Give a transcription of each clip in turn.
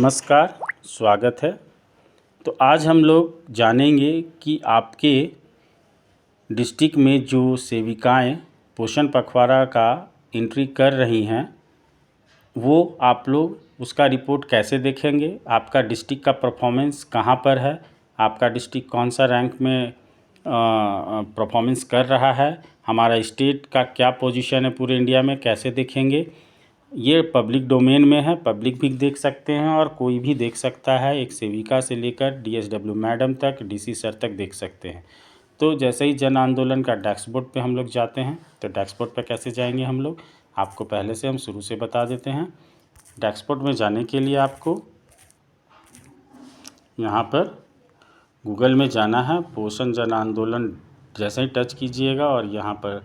नमस्कार, स्वागत है। तो आज हम लोग जानेंगे कि आपके डिस्ट्रिक्ट में जो सेविकाएं पोषण पखवाड़ा का एंट्री कर रही हैं, वो आप लोग उसका रिपोर्ट कैसे देखेंगे, आपका डिस्ट्रिक्ट का परफॉर्मेंस कहाँ पर है, आपका डिस्ट्रिक्ट कौन सा रैंक में परफॉर्मेंस कर रहा है, हमारा स्टेट का क्या पोजीशन है पूरे इंडिया में, कैसे देखेंगे। ये पब्लिक डोमेन में है, पब्लिक भी देख सकते हैं और कोई भी देख सकता है, एक सेविका से लेकर डीएसडब्ल्यू मैडम तक, डीसी सर तक देख सकते हैं। तो जैसे ही जन आंदोलन का डैशबोर्ड पे हम लोग जाते हैं, तो डैशबोर्ड पे कैसे जाएंगे हम लोग, आपको पहले से हम शुरू से बता देते हैं। डैशबोर्ड में जाने के लिए आपको यहाँ पर गूगल में जाना है, पोषण जन आंदोलन जैसे ही टच कीजिएगा और यहाँ पर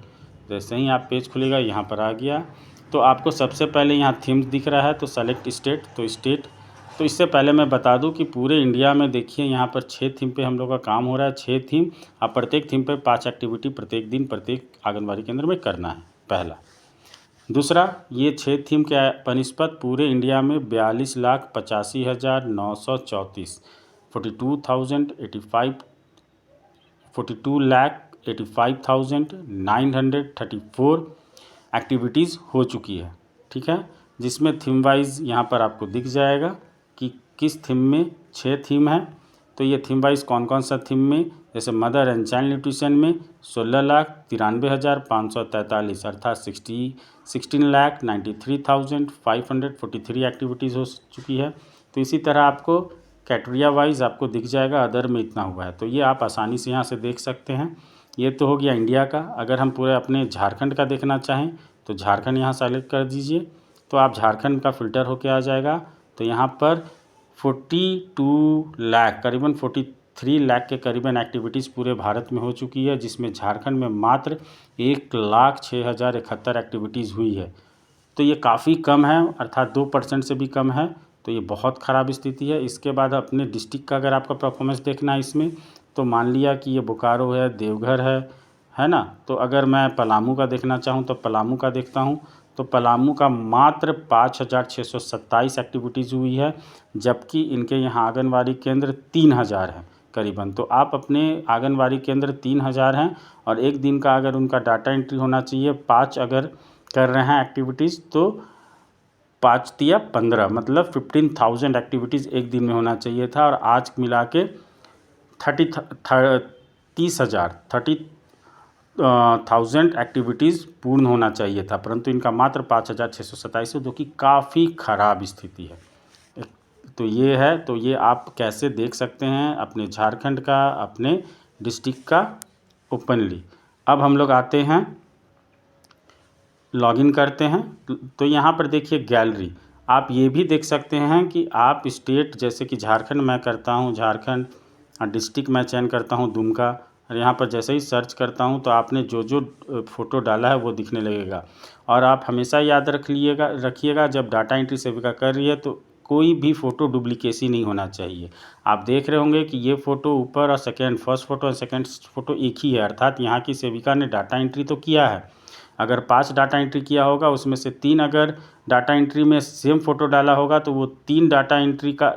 जैसे ही आप पेज खुलेगा, यहाँ पर आ गया। तो आपको सबसे पहले यहाँ थीम्स दिख रहा है, तो सेलेक्ट स्टेट, तो स्टेट। तो इससे पहले मैं बता दूं कि पूरे इंडिया में देखिए यहाँ पर 6 थीम पे हम लोग का काम हो रहा है, 6 थीम। अब प्रत्येक थीम पे 5 एक्टिविटी प्रत्येक दिन प्रत्येक आंगनबाड़ी केंद्र में करना है, पहला। दूसरा, ये 6 थीम के बनिस्पत पूरे इंडिया में 42,85,934 42,85,934 एक्टिविटीज़ हो चुकी है, ठीक है। जिसमें थीम वाइज यहाँ पर आपको दिख जाएगा कि किस थीम में 6 थीम है। तो ये थीम वाइज कौन कौन सा थीम में, जैसे मदर एंड चाइल्ड न्यूट्रिशन में 16,93,543 अर्थात 16,93,543 एक्टिविटीज़ हो चुकी है। तो इसी तरह आपको कैटेगरी वाइज आपको दिख जाएगा, अदर में इतना हुआ है। तो ये आप आसानी से यहाँ से देख सकते हैं। ये तो हो गया इंडिया का। अगर हम पूरे अपने झारखंड का देखना चाहें तो झारखंड यहाँ सेलेक्ट कर दीजिए, तो आप झारखंड का फ़िल्टर होके आ जाएगा। तो यहाँ पर 42 लाख, करीबन 43 लाख के करीबन एक्टिविटीज़ पूरे भारत में हो चुकी है, जिसमें झारखंड में मात्र 1,06,071 एक्टिविटीज़ हुई है। तो ये काफ़ी कम है, अर्थात 2% से भी कम है। तो ये बहुत ख़राब स्थिति है। इसके बाद अपने डिस्ट्रिक्ट का अगर आपका परफॉर्मेंस देखना है इसमें, तो मान लिया कि ये बोकारो है, देवघर है ना। तो अगर मैं पलामू का देखना चाहूँ तो पलामू का देखता हूँ, तो पलामू का मात्र 5,627 एक्टिविटीज़ हुई है, जबकि इनके यहाँ आंगनबाड़ी केंद्र 3,000 हैं करीबन। तो आप अपने आंगनबाड़ी केंद्र 3,000 हैं और एक दिन का अगर उनका डाटा एंट्री होना चाहिए 5 अगर कर रहे हैं एक्टिविटीज़, तो 5 तिया 15 मतलब 15,000 एक्टिविटीज़ एक दिन में होना चाहिए था। और आज मिला के 30,000 एक्टिविटीज़ पूर्ण होना चाहिए था, परंतु इनका मात्र 5,627 है, जो कि काफ़ी ख़राब स्थिति है। तो ये है, तो ये आप कैसे देख सकते हैं अपने झारखंड का, अपने डिस्ट्रिक्ट का ओपनली। अब हम लोग आते हैं, लॉगिन करते हैं। तो यहाँ पर देखिए गैलरी, आप ये भी देख सकते हैं कि आप स्टेट, जैसे कि झारखंड मैं करता हूँ, झारखंड, डिस्ट्रिक्ट मैं चयन करता हूँ दुमका, और यहाँ पर जैसे ही सर्च करता हूँ तो आपने जो जो फ़ोटो डाला है वो दिखने लगेगा। और आप हमेशा याद रखिएगा जब डाटा एंट्री सेविका कर रही है तो कोई भी फ़ोटो डुप्लीकेसी नहीं होना चाहिए। आप देख रहे होंगे कि ये फ़ोटो ऊपर और फर्स्ट फ़ोटो और सेकेंड फ़ोटो एक ही है, अर्थात यहाँ की सेविका ने डाटा एंट्री तो किया है। अगर 5 डाटा एंट्री किया होगा, उसमें से 3 अगर डाटा एंट्री में सेम फ़ोटो डाला होगा, तो वो 3 डाटा एंट्री का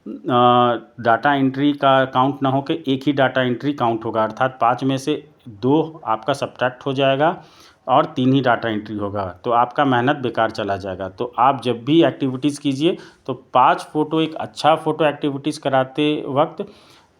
डाटा एंट्री का काउंट ना होकर एक ही डाटा एंट्री काउंट होगा, अर्थात 5 में से 2 आपका सब्ट्रैक्ट हो जाएगा और 3 ही डाटा एंट्री होगा, तो आपका मेहनत बेकार चला जाएगा। तो आप जब भी एक्टिविटीज़ कीजिए तो 5 फ़ोटो, एक अच्छा फ़ोटो एक्टिविटीज़ कराते वक्त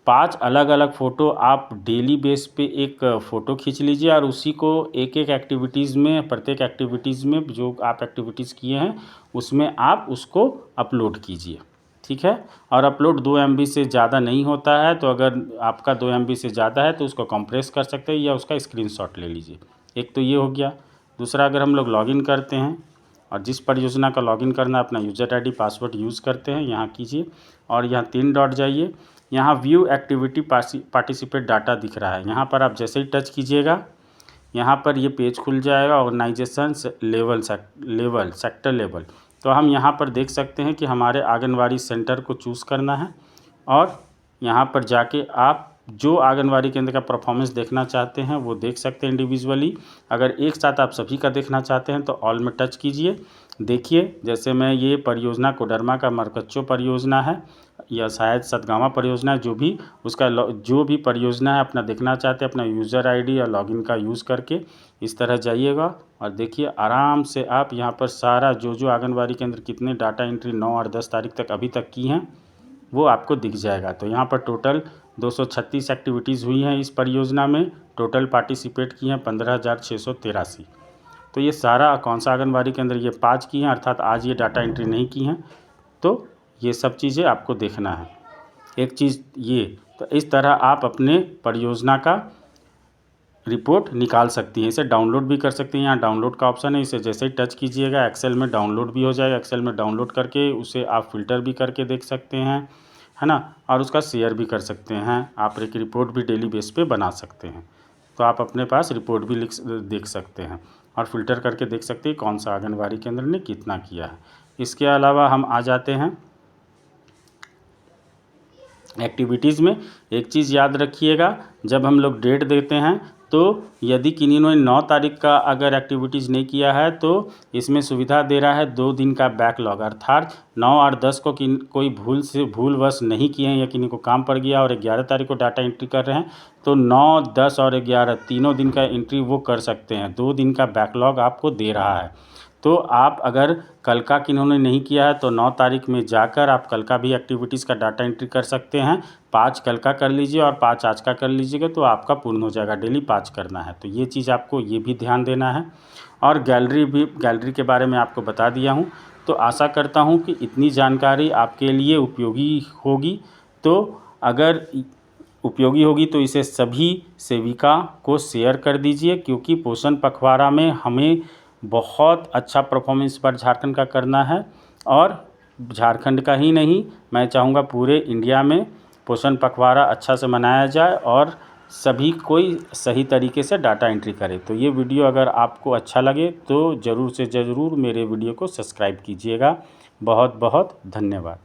5 अलग अलग फ़ोटो आप डेली बेस पे एक फ़ोटो खींच लीजिए और उसी को एक एक एक्टिविटीज़ में, प्रत्येक एक्टिविटीज़ में जो आप एक्टिविटीज़ किए हैं उसमें आप उसको अपलोड कीजिए, ठीक है। और अपलोड 2 MB से ज़्यादा नहीं होता है, तो अगर आपका 2 MB से ज़्यादा है तो उसको कंप्रेस कर सकते हैं या उसका स्क्रीनशॉट ले लीजिए। एक तो ये हो गया। दूसरा, अगर हम लोग लॉगिन करते हैं और जिस परियोजना का लॉगिन करना है, अपना यूज़र ID पासवर्ड यूज़ करते हैं, यहाँ कीजिए और यहाँ 3 डॉट जाइए, यहाँ व्यू एक्टिविटी पार्टिसिपेट डाटा दिख रहा है, यहाँ पर आप जैसे ही टच कीजिएगा यहाँ पर ये पेज खुल जाएगा, ऑर्गेनाइजेशन लेवल सेक्टर लेवल। तो हम यहाँ पर देख सकते हैं कि हमारे आंगनवाड़ी सेंटर को चूज़ करना है और यहाँ पर जाके आप जो आंगनवाड़ी केंद्र का परफॉर्मेंस देखना चाहते हैं वो देख सकते हैं इंडिविजुअली। अगर एक साथ आप सभी का देखना चाहते हैं तो ऑल में टच कीजिए। देखिए, जैसे मैं ये परियोजना कोडरमा का मरकच्चो परियोजना है या शायद सतगावा परियोजना है, जो भी उसका जो भी परियोजना है अपना देखना चाहते हैं, अपना यूज़र आईडी या लॉगिन का यूज़ करके इस तरह जाइएगा और देखिए आराम से आप यहाँ पर सारा जो आंगनबाड़ी केंद्र कितने डाटा एंट्री 9 और 10 तारीख तक अभी तक की हैं वो आपको दिख जाएगा। तो यहाँ पर टोटल 236 एक्टिविटीज़ हुई हैं इस परियोजना में, टोटल पार्टिसिपेट की हैं 15,683। तो ये सारा कौन सा आंगनबाड़ी केंद्र, ये 5 की हैं, अर्थात आज ये डाटा एंट्री नहीं की हैं। तो ये सब चीज़ें आपको देखना है। एक चीज़ ये, तो इस तरह आप अपने परियोजना का रिपोर्ट निकाल सकती हैं। इसे डाउनलोड भी कर सकती हैं, यहाँ डाउनलोड का ऑप्शन है, इसे जैसे ही टच कीजिएगा एक्सेल में डाउनलोड भी हो जाएगा। एक्सेल में डाउनलोड करके उसे आप फ़िल्टर भी करके देख सकते हैं, है ना, और उसका शेयर भी कर सकते हैं। आप एक रिपोर्ट भी डेली बेस पे बना सकते हैं। तो आप अपने पास रिपोर्ट भी देख सकते हैं और फ़िल्टर करके देख सकते हैं कौन सा आंगनबाड़ी केंद्र ने कितना किया है। इसके अलावा हम आ जाते हैं एक्टिविटीज़ में। एक चीज़ याद रखिएगा, जब हम लोग डेट देते हैं तो यदि किन्हीं ने 9 तारीख का अगर एक्टिविटीज़ नहीं किया है तो इसमें सुविधा दे रहा है 2 दिन का बैकलॉग, अर्थात 9 और 10 को कोई भूलवश नहीं किए हैं या किन्हीं को काम पड़ गया और 11 तारीख को डाटा एंट्री कर रहे हैं तो 9, 10 और 11 तीनों दिन का एंट्री वो कर सकते हैं। 2 दिन का बैकलॉग आपको दे रहा है। तो आप अगर कल का किन्होंने नहीं किया है तो 9 तारीख में जाकर आप कल का भी एक्टिविटीज़ का डाटा एंट्री कर सकते हैं। 5 कल का कर लीजिए और 5 आज का कर लीजिएगा तो आपका पूर्ण हो जाएगा। डेली 5 करना है, तो ये चीज़ आपको ये भी ध्यान देना है। और गैलरी के बारे में आपको बता दिया हूँ। तो आशा करता हूँ कि इतनी जानकारी आपके लिए उपयोगी होगी। तो अगर उपयोगी होगी तो इसे सभी सेविका को शेयर कर दीजिए, क्योंकि पोषण पखवाड़ा में हमें बहुत अच्छा परफॉर्मेंस पर झारखंड का करना है। और झारखंड का ही नहीं, मैं चाहूँगा पूरे इंडिया में पोषण पखवाड़ा अच्छा से मनाया जाए और सभी कोई सही तरीके से डाटा एंट्री करे। तो ये वीडियो अगर आपको अच्छा लगे तो ज़रूर से ज़रूर मेरे वीडियो को सब्सक्राइब कीजिएगा। बहुत बहुत धन्यवाद।